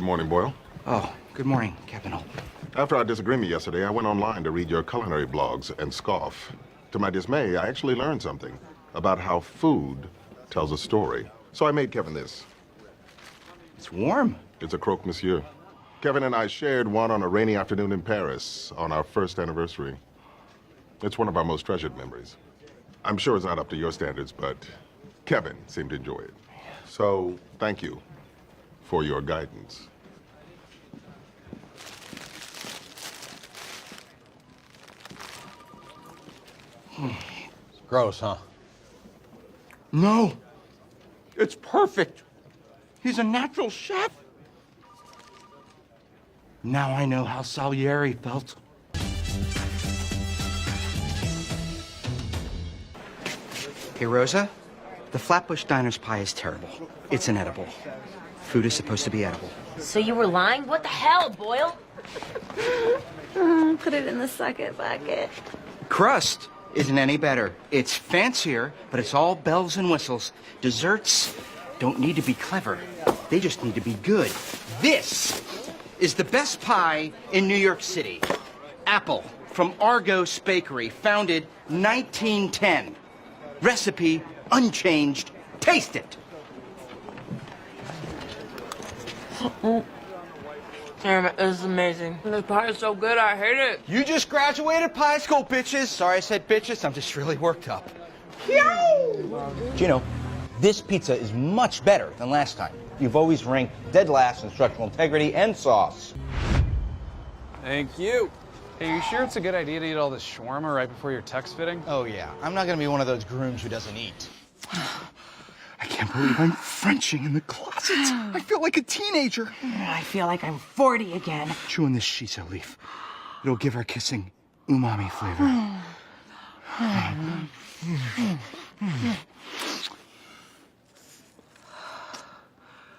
Good morning, Boyle. Oh, good morning, Captain Holt. After our disagreement yesterday, I went online to read your culinary blogs and scoff. To my dismay, I actually learned something about how food tells a story. So I made Kevin this. It's warm. It's a croque monsieur. Kevin and I shared one on a rainy afternoon in Paris on our first anniversary. It's one of our most treasured memories. I'm sure it's not up to your standards, but Kevin seemed to enjoy it. So thank you for your guidance. It's gross, huh? No. It's perfect. He's a natural chef. Now I know how Salieri felt. Hey, Rosa, the Flatbush Diner's pie is terrible. It's inedible. Food is supposed to be edible. So you were lying? What the hell, Boyle? Put it in the second bucket. Crust isn't any better. It's fancier, but it's all bells and whistles. Desserts don't need to be clever. They just need to be good. This is the best pie in New York City. Apple from Argos Bakery, founded 1910. Recipe unchanged. Taste it. Damn it, this is amazing. This pie is so good, I hate it. You just graduated pie school, bitches. Sorry I said bitches. I'm just really worked up. Gino, this pizza is much better than last time. You've always ranked dead last in structural integrity and sauce. Thank you. Hey, you sure it's a good idea to eat all this shawarma right before your tux fitting? Oh, yeah. I'm not going to be one of those grooms who doesn't eat. I can't believe I'm Frenching in the closet. I feel like a teenager. I feel like I'm 40 again. Chewing this shiso leaf. It'll give our kissing umami flavor.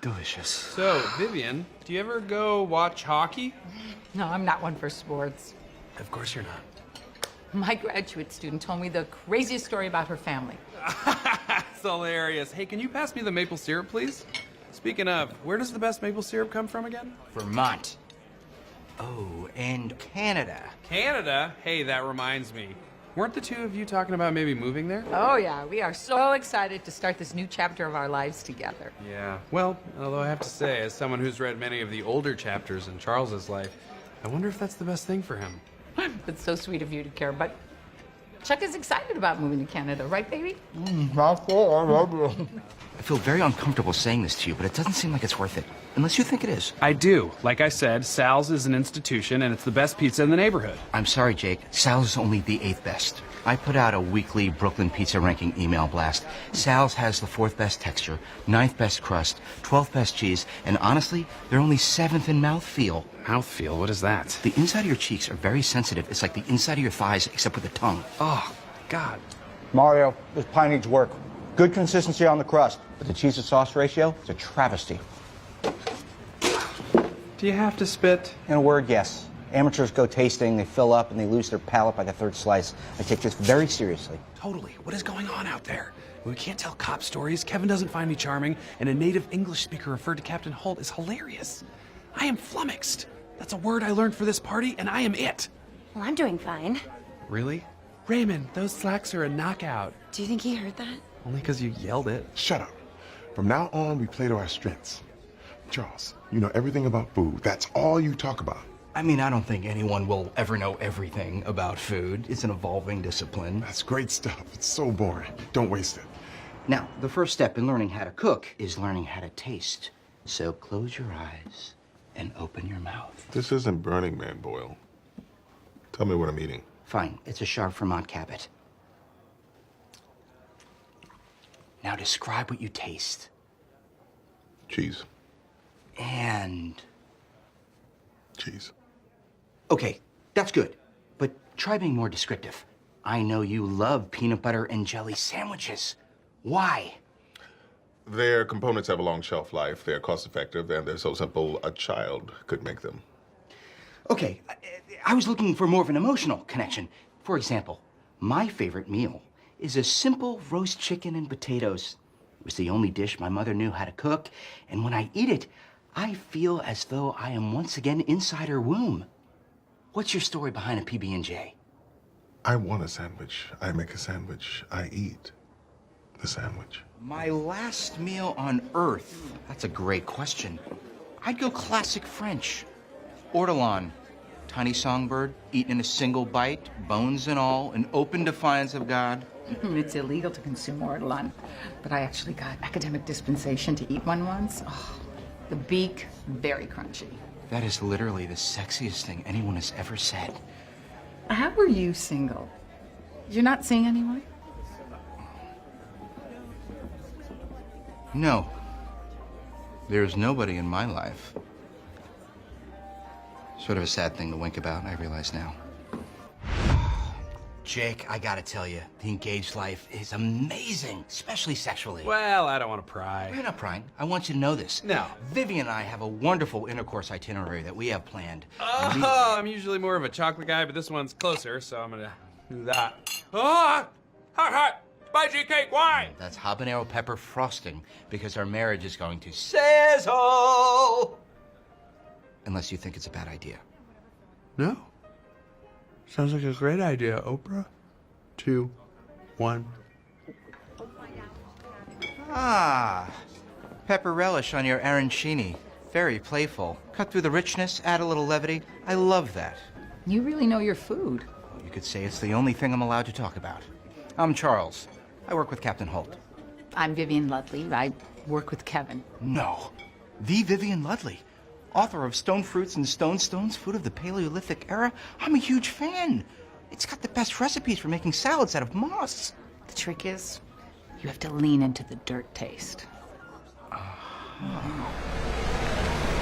Delicious. So, Vivian, do you ever go watch hockey? No, I'm not one for sports. Of course you're not. My graduate student told me the craziest story about her family. It's hilarious. Hey, can you pass me the maple syrup, please? Speaking of, where does the best maple syrup come from again? Vermont. Oh, and Canada. Canada? Hey, that reminds me. Weren't the two of you talking about maybe moving there? Oh, yeah, we are so excited to start this new chapter of our lives together. Yeah. Well, although I have to say, as someone who's read many of the older chapters in Charles's life, I wonder if that's the best thing for him. It's so sweet of you to care, but Chuck is excited about moving to Canada, right, baby? I feel very uncomfortable saying this to you, but it doesn't seem like it's worth it. Unless you think it is. I do. Like I said, Sal's is an institution, and it's the best pizza in the neighborhood. I'm sorry, Jake. Sal's is only the 8th best. I put out a weekly Brooklyn pizza ranking email blast. Sal's has the 4th best texture, 9th best crust, 12th best cheese, and honestly, they're only 7th in mouthfeel. Mouthfeel? What is that? The inside of your cheeks are very sensitive. It's like the inside of your thighs, except with a tongue. Oh, God. Mario, this pie needs work. Good consistency on the crust, but the cheese to sauce ratio is a travesty. Do you have to spit? In a word, yes. Amateurs go tasting, they fill up, and they lose their palate by the 3rd slice. I take this very seriously. Totally. What is going on out there? We can't tell cop stories, Kevin doesn't find me charming, and a native English speaker referred to Captain Holt is hilarious. I am flummoxed. That's a word I learned for this party, and I am it. Well, I'm doing fine. Really? Raymond, those slacks are a knockout. Do you think he heard that? Only because you yelled it. Shut up. From now on, we play to our strengths. Charles, you know everything about food. That's all you talk about. I mean, I don't think anyone will ever know everything about food. It's an evolving discipline. That's great stuff. It's so boring. Don't waste it. Now, the first step in learning how to cook is learning how to taste. So close your eyes and open your mouth. This isn't Burning Man, Boyle. Tell me what I'm eating. Fine, it's a sharp Vermont Cabot. Now describe what you taste. Cheese. And... Cheese. Okay, that's good. But try being more descriptive. I know you love peanut butter and jelly sandwiches. Why? Their components have a long shelf life, they're cost-effective, and they're so simple a child could make them. Okay, I was looking for more of an emotional connection. For example, my favorite meal is a simple roast chicken and potatoes. It was the only dish my mother knew how to cook, and when I eat it, I feel as though I am once again inside her womb. What's your story behind a PB&J? I want a sandwich. I make a sandwich. I eat the sandwich. My last meal on Earth? That's a great question. I'd go classic French. Ortolan, tiny songbird, eaten in a single bite, bones and all, in open defiance of God. It's illegal to consume ortolan, but I actually got academic dispensation to eat one once. Oh, the beak, very crunchy. That is literally the sexiest thing anyone has ever said. How are you single? You're not seeing anyone? No. There's nobody in my life. Sort of a sad thing to wink about, I realize now. Jake, I gotta tell you, the engaged life is amazing, especially sexually. Well, I don't want to pry. You're not prying. I want you to know this. No. Vivian and I have a wonderful intercourse itinerary that we have planned. Oh, I'm usually more of a chocolate guy, but this one's closer, so I'm gonna do that. Ah! Hot, hot! Spicy cake, why? That's habanero pepper frosting, because our marriage is going to sizzle! Unless you think it's a bad idea. No. Sounds like a great idea, Oprah. 2, 1. Ah, pepper relish on your arancini. Very playful. Cut through the richness, add a little levity. I love that. You really know your food. You could say it's the only thing I'm allowed to talk about. I'm Charles. I work with Captain Holt. I'm Vivian Ludley. I work with Kevin. No, the Vivian Ludley, author of Stone Fruits and Stone Stones, Food of the Paleolithic Era. I'm a huge fan. It's got the best recipes for making salads out of moss. The trick is, you have to lean into the dirt taste.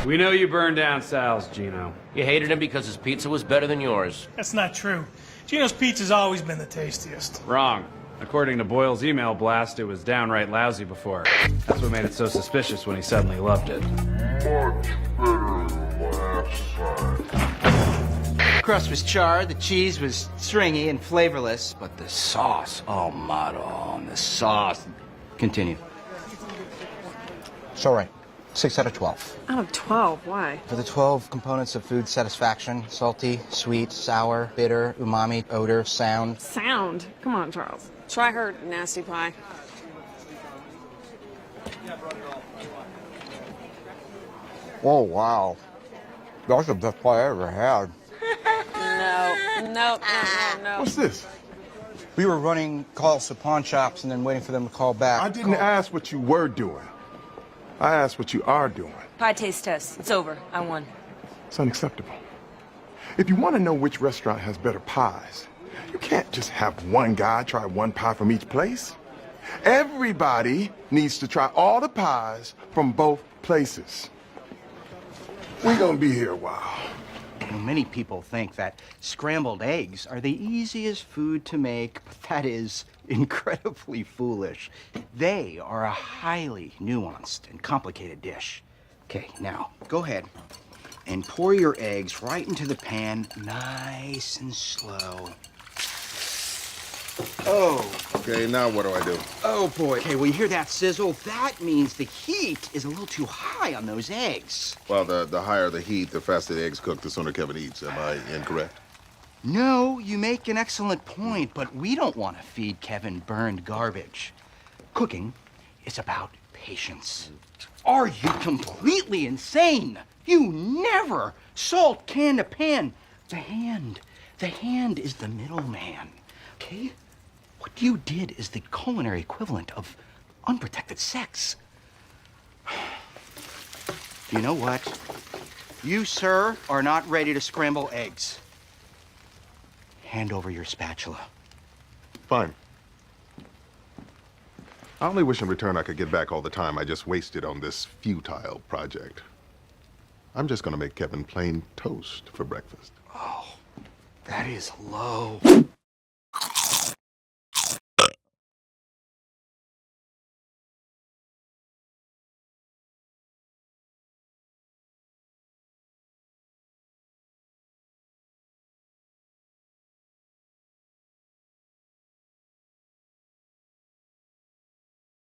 We know you burned down Sal's, Gino. You hated him because his pizza was better than yours. That's not true. Gino's pizza's always been the tastiest. Wrong. According to Boyle's email blast, it was downright lousy before. That's what made it so suspicious when he suddenly loved it. Much better than last time. The crust was charred, the cheese was stringy and flavorless, but the sauce, oh, Maron, the sauce. Continue. It's all right. 6 out of 12. Out of 12, why? For the 12 components of food satisfaction: salty, sweet, sour, bitter, umami, odor, sound. Sound? Come on, Charles. Try her nasty pie. Oh, wow. That's the best pie I ever had. No. What's this? We were running calls to pawn shops and then waiting for them to call back. I didn't ask what you were doing. I asked what you are doing. Pie taste test. It's over. I won. It's unacceptable. If you want to know which restaurant has better pies, you can't just have one guy try one pie from each place. Everybody needs to try all the pies from both places. We're gonna be here a while. Well, many people think that scrambled eggs are the easiest food to make, but that is incredibly foolish. They are a highly nuanced and complicated dish. Okay, now, go ahead and pour your eggs right into the pan, nice and slow. Oh, Okay, now what do I do? oh boy. Okay, well, you hear that sizzle? That means the heat is a little too high on those eggs. Well, the higher the heat, the faster the eggs cook, the sooner Kevin eats. Am I incorrect? No, you make an excellent point, but we don't want to feed Kevin burned garbage. Cooking is about patience. Are you completely insane? You never salt can to pan. The hand is the middleman, okay? What you did is the culinary equivalent of unprotected sex. You know what? You, sir, are not ready to scramble eggs. Hand over your spatula. Fine. I only wish in return I could get back all the time I just wasted on this futile project. I'm just gonna make Kevin plain toast for breakfast. Oh, that is low.